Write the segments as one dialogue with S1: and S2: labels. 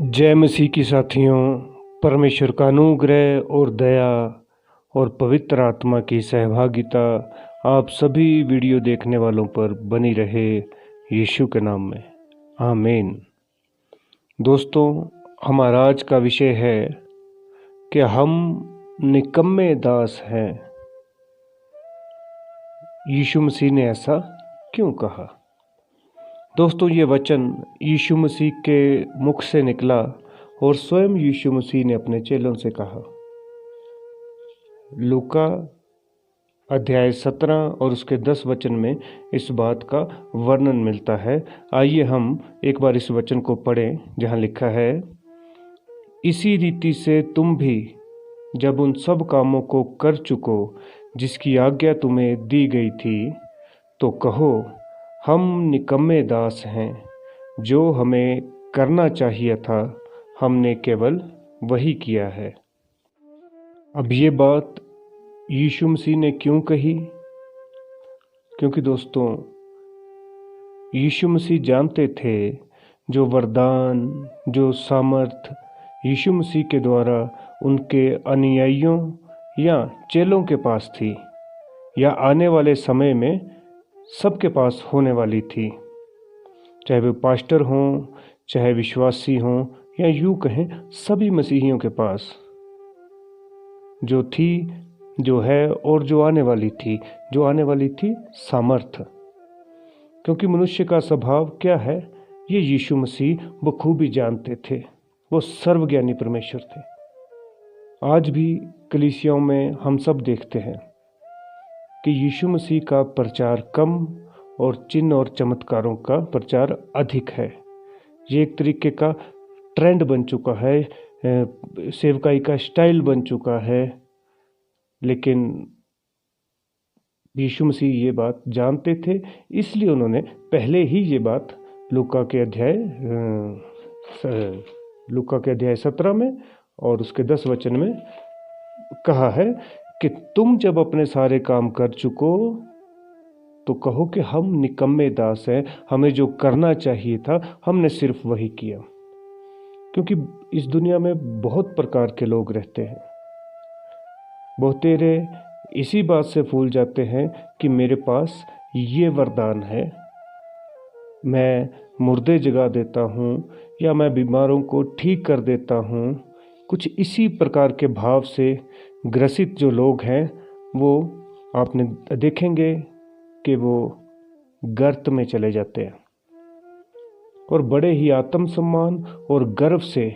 S1: जय मसीह की साथियों। परमेश्वर का अनुग्रह और दया और पवित्र आत्मा की सहभागिता आप सभी वीडियो देखने वालों पर बनी रहे यीशु के नाम में, आमीन। दोस्तों, हमारा आज का विषय है कि हम निकम्मे दास हैं। यीशु मसीह ने ऐसा क्यों कहा? दोस्तों, ये वचन यीशु मसीह के मुख से निकला और स्वयं यीशु मसीह ने अपने चेलों से कहा। लूका अध्याय 17 और उसके 10 वचन में इस बात का वर्णन मिलता है। आइए हम एक बार इस वचन को पढ़ें, जहाँ लिखा है, इसी रीति से तुम भी जब उन सब कामों को कर चुको जिसकी आज्ञा तुम्हें दी गई थी, तो कहो, हम निकम्मे दास हैं। जो हमें करना चाहिए था, हमने केवल वही किया है। अब ये बात यीशु मसीह ने क्यों कही? क्योंकि दोस्तों, यीशु मसीह जानते थे जो वरदान, जो सामर्थ यीशु मसीह के द्वारा उनके अनुयायियों या चेलों के पास थी, या आने वाले समय में सबके पास होने वाली थी, चाहे वे पास्टर हों, चाहे विश्वासी हों, या यूं कहें सभी मसीहियों के पास, जो थी, जो है और जो आने वाली थी सामर्थ। क्योंकि मनुष्य का स्वभाव क्या है, ये यीशु मसीह बखूबी जानते थे। वो सर्वज्ञानी परमेश्वर थे। आज भी कलीसियाओं में हम सब देखते हैं कि यीशु मसीह का प्रचार कम और चिन्ह और चमत्कारों का प्रचार अधिक है। ये एक तरीके का ट्रेंड बन चुका है, सेवकाई का स्टाइल बन चुका है। लेकिन यीशु मसीह ये बात जानते थे, इसलिए उन्होंने पहले ही ये बात लूका के अध्याय 17 में और उसके 10 वचन में कहा है कि तुम जब अपने सारे काम कर चुको तो कहो कि हम निकम्मे दास हैं। हमें जो करना चाहिए था, हमने सिर्फ वही किया। क्योंकि इस दुनिया में बहुत प्रकार के लोग रहते हैं। बहुतेरे इसी बात से फूल जाते हैं कि मेरे पास ये वरदान है, मैं मुर्दे जगा देता हूँ, या मैं बीमारों को ठीक कर देता हूँ। कुछ इसी प्रकार के भाव से ग्रसित जो लोग हैं, वो आपने देखेंगे कि वो गर्त में चले जाते हैं और बड़े ही आत्मसम्मान और गर्व से,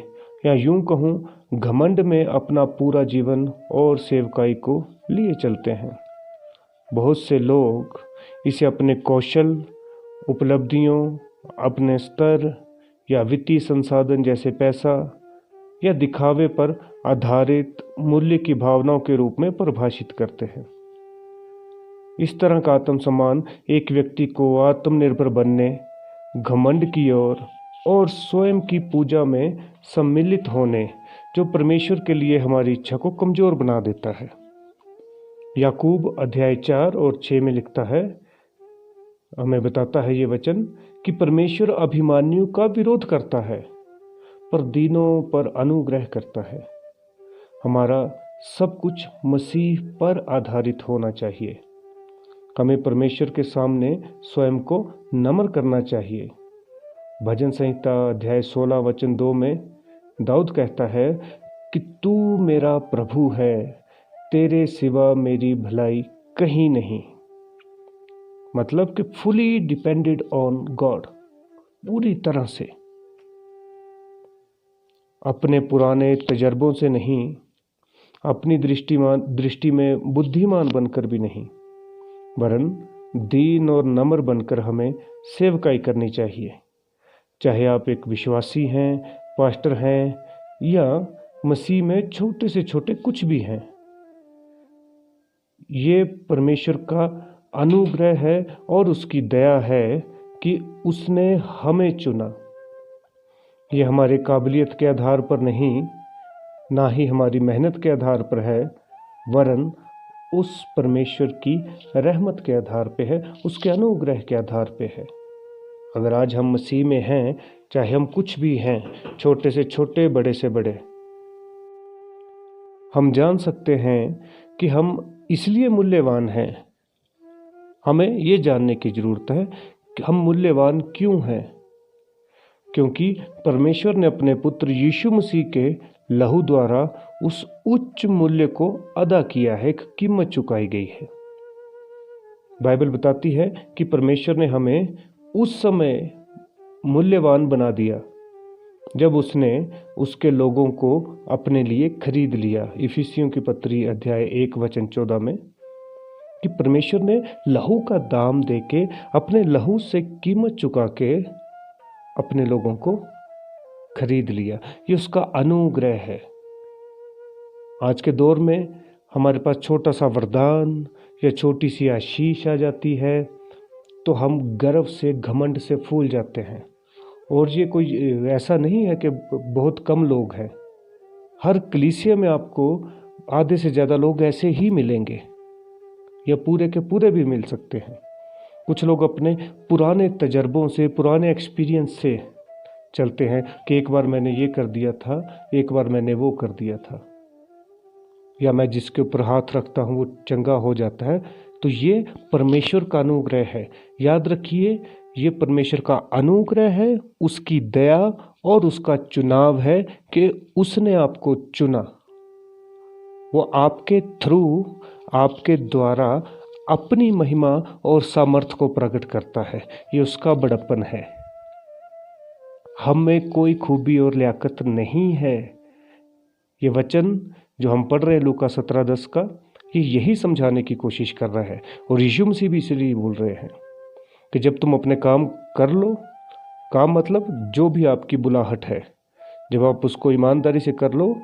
S1: या यूं कहूँ घमंड में, अपना पूरा जीवन और सेवकाई को लिए चलते हैं। बहुत से लोग इसे अपने कौशल, उपलब्धियों, अपने स्तर या वित्तीय संसाधन जैसे पैसा या दिखावे पर आधारित मूल्य की भावनाओं के रूप में परिभाषित करते हैं। इस तरह का आत्मसम्मान एक व्यक्ति को आत्मनिर्भर बनने, घमंड की ओर और स्वयं की पूजा में सम्मिलित होने, जो परमेश्वर के लिए हमारी इच्छा को कमजोर बना देता है। याकूब अध्याय 4 और 6 में लिखता है, हमें बताता है ये वचन कि परमेश्वर अभिमानियों का विरोध करता है, पर दीनों पर अनुग्रह करता है। हमारा सब कुछ मसीह पर आधारित होना चाहिए। हमें परमेश्वर के सामने स्वयं को नम्र करना चाहिए। भजन संहिता अध्याय 16 वचन 2 में दाऊद कहता है कि तू मेरा प्रभु है, तेरे सिवा मेरी भलाई कहीं नहीं। मतलब कि फुली डिपेंडेड ऑन गॉड, पूरी तरह से, अपने पुराने तजर्बों से नहीं, अपनी दृष्टि में बुद्धिमान बनकर भी नहीं, वरन दीन और नम्र बनकर हमें सेवकाई करनी चाहिए। चाहे आप एक विश्वासी हैं, पास्टर हैं, या मसीह में छोटे से छोटे कुछ भी हैं। ये परमेश्वर का अनुग्रह है और उसकी दया है कि उसने हमें चुना। ये हमारे काबिलियत के आधार पर नहीं, ना ही हमारी मेहनत के आधार पर है, वरन उस परमेश्वर की रहमत के आधार पे है, उसके अनुग्रह के आधार पे है। अगर आज हम मसीह में हैं, चाहे हम कुछ भी हैं, छोटे से छोटे, बड़े से बड़े। हम जान सकते हैं कि हम इसलिए मूल्यवान हैं। हमें ये जानने की ज़रूरत है कि हम मूल्यवान क्यों हैं। क्योंकि परमेश्वर ने अपने पुत्र यीशु मसीह के लहू द्वारा उस उच्च मूल्य को अदा किया है, एक कीमत चुकाई गई है। बाइबल बताती है कि परमेश्वर ने हमें उस समय मूल्यवान बना दिया जब उसने उसके लोगों को अपने लिए खरीद लिया। इफिसियों की पत्री अध्याय 1:14 में कि परमेश्वर ने लहू का दाम देके, अपने लहू से कीमत चुका के अपने लोगों को खरीद लिया। ये उसका अनुग्रह है। आज के दौर में हमारे पास छोटा सा वरदान या छोटी सी आशीष आ जाती है तो हम गर्व से, घमंड से फूल जाते हैं। और ये कोई ऐसा नहीं है कि बहुत कम लोग हैं। हर कलीसिया में आपको आधे से ज़्यादा लोग ऐसे ही मिलेंगे, या पूरे के पूरे भी मिल सकते हैं। कुछ लोग अपने पुराने तजर्बों से, पुराने एक्सपीरियंस से चलते हैं कि एक बार मैंने ये कर दिया था, एक बार मैंने वो कर दिया था, या मैं जिसके ऊपर हाथ रखता हूँ वो चंगा हो जाता है। तो ये परमेश्वर का अनुग्रह है। याद रखिए, ये परमेश्वर का अनुग्रह है, उसकी दया और उसका चुनाव है कि उसने आपको चुना। वो आपके थ्रू, आपके द्वारा अपनी महिमा और सामर्थ्य को प्रकट करता है। ये उसका बड़प्पन है। हम में कोई खूबी और लियाकत नहीं है। ये वचन जो हम पढ़ रहे हैं लूका 17:10 का, ये यही समझाने की कोशिश कर रहा है। और यीशु मसीह भी इसलिए बोल रहे हैं कि जब तुम अपने काम कर लो, काम मतलब जो भी आपकी बुलाहट है, जब आप उसको ईमानदारी से कर लो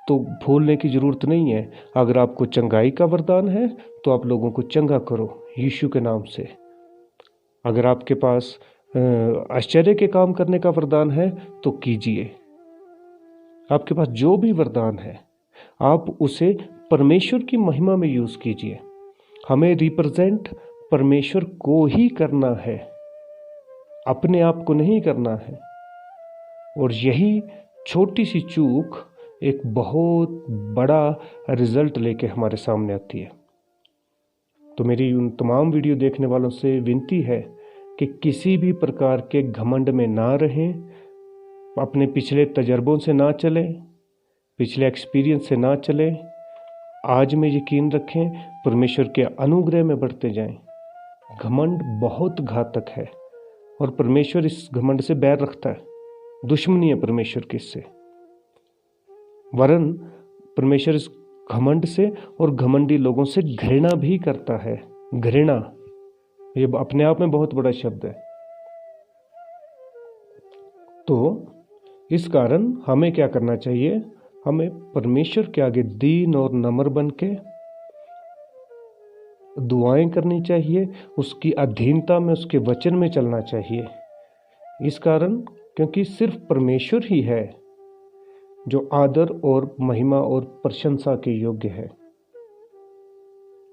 S1: तो भूलने की ज़रूरत नहीं है। अगर आपको चंगाई का वरदान है तो आप लोगों को चंगा करो यीशु के नाम से। अगर आपके पास आश्चर्य के काम करने का वरदान है तो कीजिए। आपके पास जो भी वरदान है आप उसे परमेश्वर की महिमा में यूज़ कीजिए। हमें रिप्रेजेंट परमेश्वर को ही करना है, अपने आप को नहीं करना है। और यही छोटी सी चूक एक बहुत बड़ा रिजल्ट लेके हमारे सामने आती है। तो मेरी उन तमाम वीडियो देखने वालों से विनती है कि किसी भी प्रकार के घमंड में ना रहें, अपने पिछले तजर्बों से ना चलें, पिछले एक्सपीरियंस से ना चलें। आज में यकीन रखें, परमेश्वर के अनुग्रह में बढ़ते जाएं। घमंड बहुत घातक है और परमेश्वर इस घमंड से बैर रखता है। दुश्मनी है परमेश्वर की इससे। वरन परमेश्वर इस घमंड से और घमंडी लोगों से घृणा भी करता है। घृणा, ये अपने आप में बहुत बड़ा शब्द है। तो इस कारण हमें क्या करना चाहिए? हमें परमेश्वर के आगे दीन और नम्र बन के दुआएं करनी चाहिए, उसकी अधीनता में, उसके वचन में चलना चाहिए। इस कारण क्योंकि सिर्फ परमेश्वर ही है जो आदर और महिमा और प्रशंसा के योग्य है।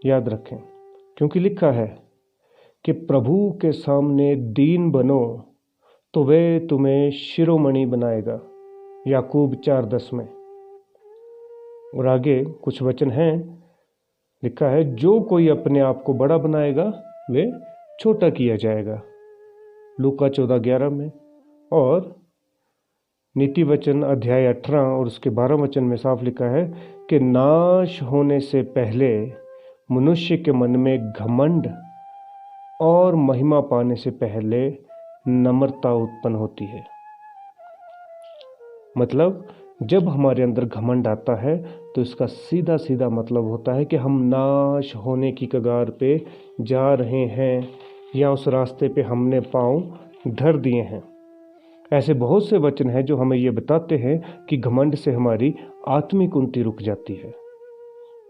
S1: याद रखें, क्योंकि लिखा है कि प्रभु के सामने दीन बनो तो वे तुम्हें शिरोमणि बनाएगा, याकूब 4:10 में। और आगे कुछ वचन हैं, लिखा है जो कोई अपने आप को बड़ा बनाएगा वे छोटा किया जाएगा, लूका 14:11 में। और नीति वचन अध्याय 18 और उसके 12 वचन में साफ लिखा है कि नाश होने से पहले मनुष्य के मन में घमंड और महिमा पाने से पहले नम्रता उत्पन्न होती है। मतलब जब हमारे अंदर घमंड आता है तो इसका सीधा सीधा मतलब होता है कि हम नाश होने की कगार पे जा रहे हैं, या उस रास्ते पे हमने पांव धर दिए हैं। ऐसे बहुत से वचन हैं जो हमें ये बताते हैं कि घमंड से हमारी आत्मिक उन्नति रुक जाती है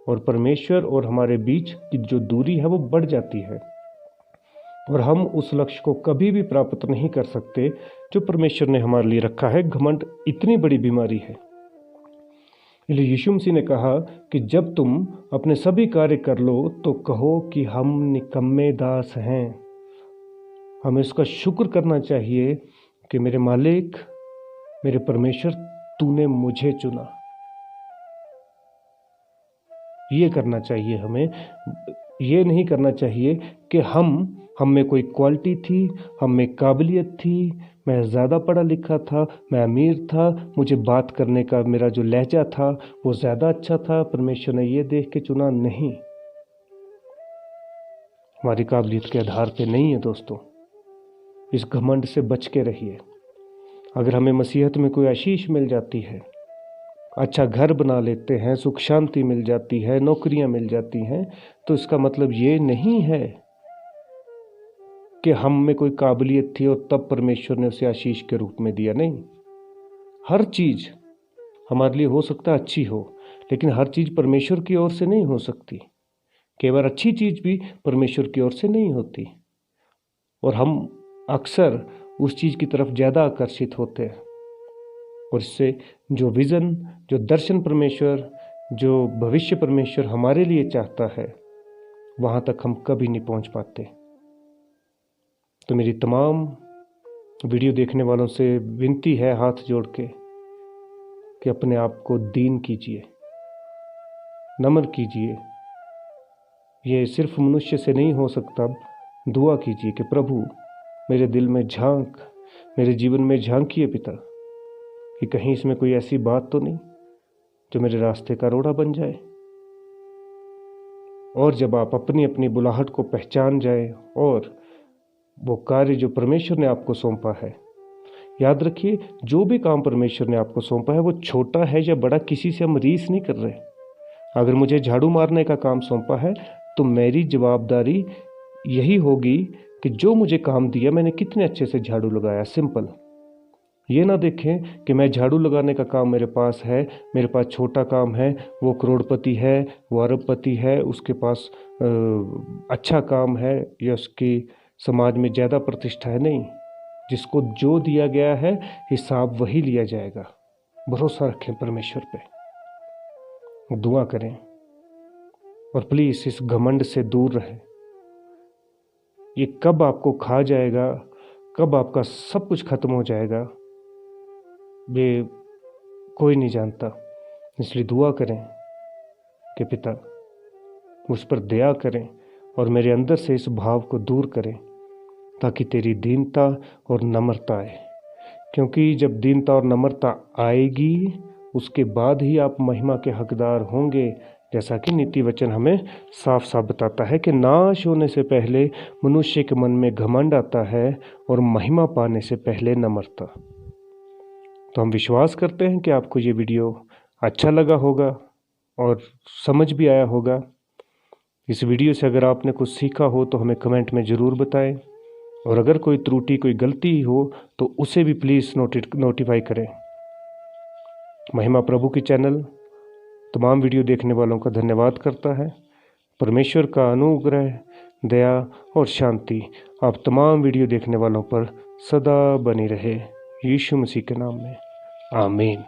S1: और परमेश्वर और हमारे बीच की जो दूरी है वो बढ़ जाती है, और हम उस लक्ष्य को कभी भी प्राप्त नहीं कर सकते जो परमेश्वर ने हमारे लिए रखा है। घमंड इतनी बड़ी बीमारी है। इसलिए यीशु मसीह ने कहा कि जब तुम अपने सभी कार्य कर लो तो कहो कि हम निकम्मे दास हैं। हमें उसका शुक्र करना चाहिए कि मेरे मालिक, मेरे परमेश्वर, तूने मुझे चुना। ये करना चाहिए हमें। ये नहीं करना चाहिए कि हम में कोई क्वालिटी थी, हम में काबिलियत थी, मैं ज़्यादा पढ़ा लिखा था, मैं अमीर था, मुझे बात करने का मेरा जो लहजा था वो ज़्यादा अच्छा था, परमेश्वर ने ये देख के चुना। नहीं, हमारी काबिलियत के आधार पे नहीं है दोस्तों। इस घमंड से बच के रहिए। अगर हमें मसीहत में कोई आशीष मिल जाती है, अच्छा घर बना लेते हैं, सुख शांति मिल जाती है, नौकरियां मिल जाती हैं, तो इसका मतलब ये नहीं है कि हम में कोई काबिलियत थी और तब परमेश्वर ने उसे आशीष के रूप में दिया। नहीं, हर चीज़ हमारे लिए हो सकता है अच्छी हो, लेकिन हर चीज़ परमेश्वर की ओर से नहीं हो सकती। केवल अच्छी चीज़ भी परमेश्वर की ओर से नहीं होती, और हम अक्सर उस चीज़ की तरफ ज़्यादा आकर्षित होते हैं, और इससे जो विज़न, जो दर्शन परमेश्वर, जो भविष्य परमेश्वर हमारे लिए चाहता है, वहाँ तक हम कभी नहीं पहुँच पाते। तो मेरी तमाम वीडियो देखने वालों से विनती है हाथ जोड़ के कि अपने आप को दीन कीजिए, नम्र कीजिए। ये सिर्फ मनुष्य से नहीं हो सकता। दुआ कीजिए कि प्रभु मेरे दिल में झांक, मेरे जीवन में झांकिए पिता, कि कहीं इसमें कोई ऐसी बात तो नहीं जो मेरे रास्ते का रोड़ा बन जाए। और जब आप अपनी अपनी बुलाहट को पहचान जाए और वो कार्य जो परमेश्वर ने आपको सौंपा है, याद रखिए, जो भी काम परमेश्वर ने आपको सौंपा है वो छोटा है या बड़ा, किसी से हम रीस नहीं कर रहे। अगर मुझे झाड़ू मारने का काम सौंपा है तो मेरी जवाबदारी यही होगी कि जो मुझे काम दिया मैंने कितने अच्छे से झाड़ू लगाया। सिंपल। ये ना देखें कि मैं झाड़ू लगाने का काम मेरे पास है, मेरे पास छोटा काम है, वो करोड़पति है, वो अरबपति है, उसके पास अच्छा काम है या उसकी समाज में ज़्यादा प्रतिष्ठा है। नहीं, जिसको जो दिया गया है हिसाब वही लिया जाएगा। भरोसा रखें परमेश्वर पे, दुआ करें, और प्लीज़ इस घमंड से दूर रहें। ये कब आपको खा जाएगा, कब आपका सब कुछ खत्म हो जाएगा, ये कोई नहीं जानता। इसलिए दुआ करें कि पिता मुझ पर दया करें और मेरे अंदर से इस भाव को दूर करें, ताकि तेरी दीनता और नम्रता आए। क्योंकि जब दीनता और नम्रता आएगी, उसके बाद ही आप महिमा के हकदार होंगे। जैसा कि नीति वचन हमें साफ साफ बताता है कि नाश होने से पहले मनुष्य के मन में घमंड आता है और महिमा पाने से पहले नम्रता। तो हम विश्वास करते हैं कि आपको ये वीडियो अच्छा लगा होगा और समझ भी आया होगा। इस वीडियो से अगर आपने कुछ सीखा हो तो हमें कमेंट में ज़रूर बताएं, और अगर कोई त्रुटि, कोई गलती हो तो उसे भी प्लीज़ नोटिफाई करें। महिमा प्रभु की चैनल तमाम वीडियो देखने वालों का धन्यवाद करता है। परमेश्वर का अनुग्रह, दया और शांति आप तमाम वीडियो देखने वालों पर सदा बनी रहे। यीशु मसीह के नाम में आमीन।